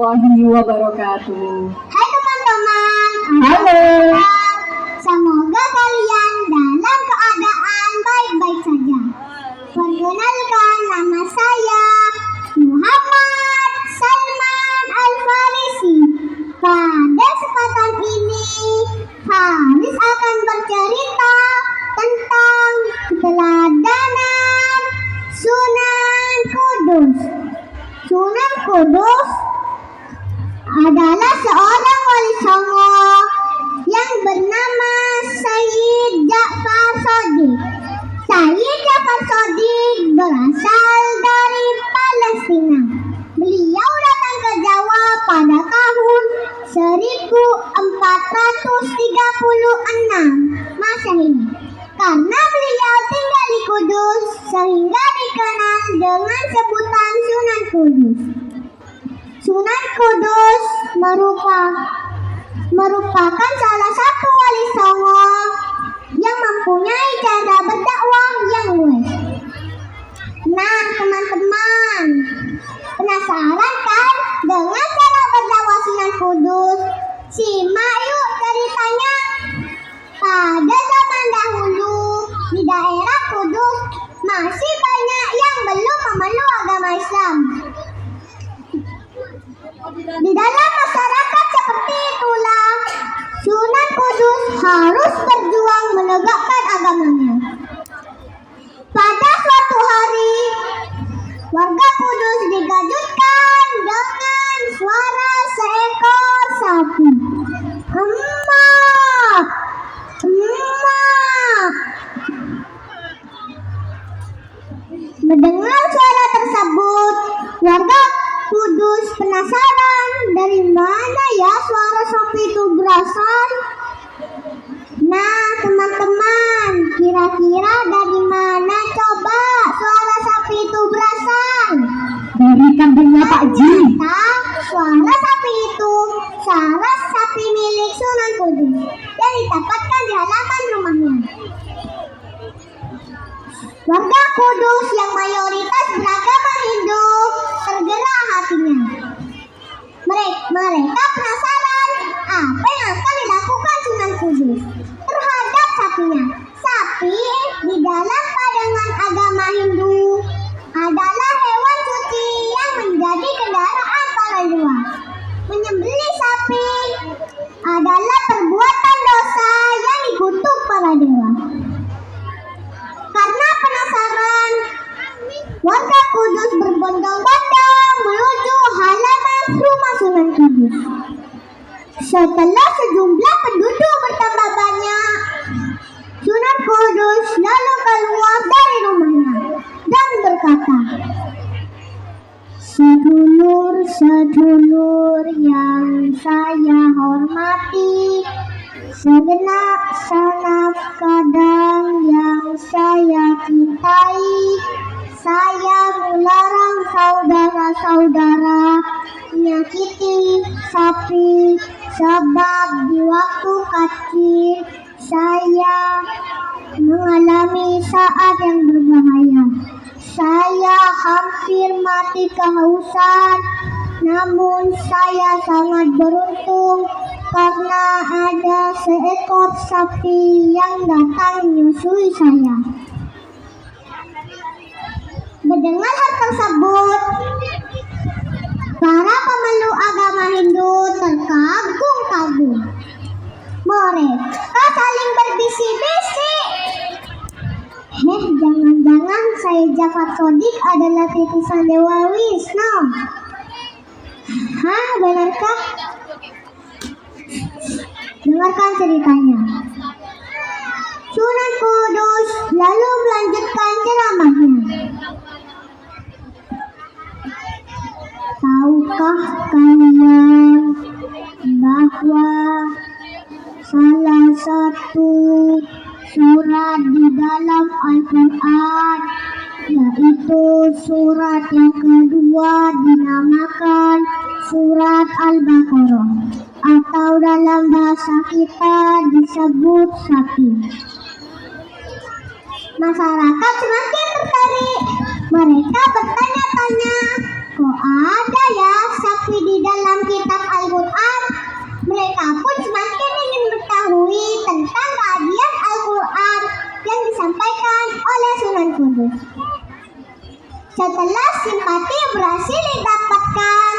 warahmatullahi wabarakatuh. Hai teman-teman. Halo. Semoga kalian dalam keadaan baik-baik saja. Perkenalkan, nama saya Muhammad Salman Al-Farisi. Pada kesempatan ini, Haris akan bercerita tentang keteladanan Sunan Kudus. Sunan Kudus adalah seorang wali songo yang bernama Sayyid Ja'far Shadiq. Sayyid Ja'far Shadiq berasal dari Palestina. Beliau datang ke Jawa pada tahun 1436 Masehi. Karena beliau tinggal di Kudus, sehingga dikenal dengan sebutan Sunan Kudus. Sunan Kudus merupakan salah satu wali songo yang mempunyai cara berdakwah yang luas. Nah, teman-teman, penasaran kan dengan cara berdakwah Sunan Kudus? Simak yuk ceritanya. Pada zaman dahulu, di daerah Kudus masih banyak yang belum memeluk agama Islam. Di dalam masyarakat seperti itulah Sunan Kudus harus berjuang menegakkan agamanya. Pada suatu hari, warga Kudus dikejutkan dengan suara seekor sapi. Emak, emak. Mendengar suara tersebut, warga Kudus penasaran, dari mana ya suara sapi itu berasal? Nah, teman-teman, kira-kira dari mana coba suara sapi itu berasal? Dari kandangnya Pak Ji. Suara sapi itu suara sapi milik Sunan Kudus yang didapatkan di halaman rumahnya. Warga Kudus yang mayoritas beragama Hindu tergerak hatinya. Mereka penasaran apa yang akan dilakukan Sunan Kudus terhadap sapinya. Sapi di dalam pandangan agama Hindu adalah hewan suci yang menjadi kendaraan para dewa. Menyembelih sapi adalah perbuatan dosa yang dikutuk para dewa. Karena penasaran, warga Kudus berbondong-bondong menuju halaman rumah Sunan Kudus. Setelah sejumlah penduduk bertambah banyak, Sunan Kudus lalu keluar dari rumahnya dan berkata, "Sedulur-sedulur yang saya hormati, segenap sanak kadang yang saya cintai, saya melarang saudara-saudara menyakiti sapi, sebab di waktu kecil saya mengalami saat yang berbahaya. Saya hampir mati kehausan, namun saya sangat beruntung karena ada seekor sapi yang datang menyusui saya." Mendengar hal tersebut, para pemeluk agama Hindu terkagum-kagum. Mereka saling berbisik-bisik, jangan-jangan Sayyid Ja'far Shadiq adalah titisan Dewa Wisnu. Hah, benarkah? Dengarkan ceritanya. Sunan Kudus lalu melanjutkan ceramahnya. Tahukah kalian bahwa salah satu surat di dalam Al-Quran, yaitu surat yang kedua, dinamakan surat Al-Baqarah, atau dalam bahasa kita disebut sapi. Masyarakat semakin tertarik. Mereka bertanya-tanya, kok ada ya sapi di dalam Mereka pun semakin ingin mengetahui tentang kajian Al-Quran yang disampaikan oleh Sunan Kudus. Setelah simpati berhasil didapatkan,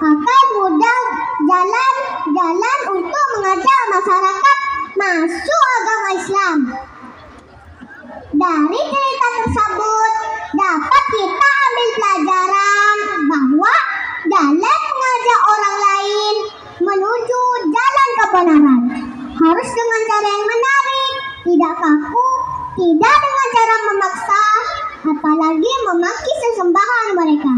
akan mudah jalan untuk mengajak masyarakat masuk agama Islam. Dari cerita tersebut dapat kita ambil pelajaran bahwa jalan mengajak orang lain menuju jalan kebenaran harus dengan cara yang menarik, tidak kaku, tidak dengan cara memaksa, apalagi memaki sesembahan mereka.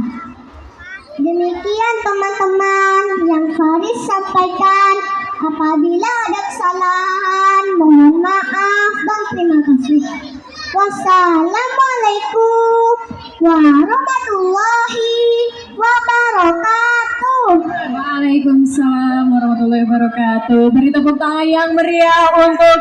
Demikian teman-teman yang Faris sampaikan. Apabila ada kesalahan, mohon maaf dan terima kasih. Wassalamualaikum warahmatullahi wabarakatuh. Waalaikumsalam warahmatullahi wabarakatuh. Beri tepuk tangan yang meriah untuk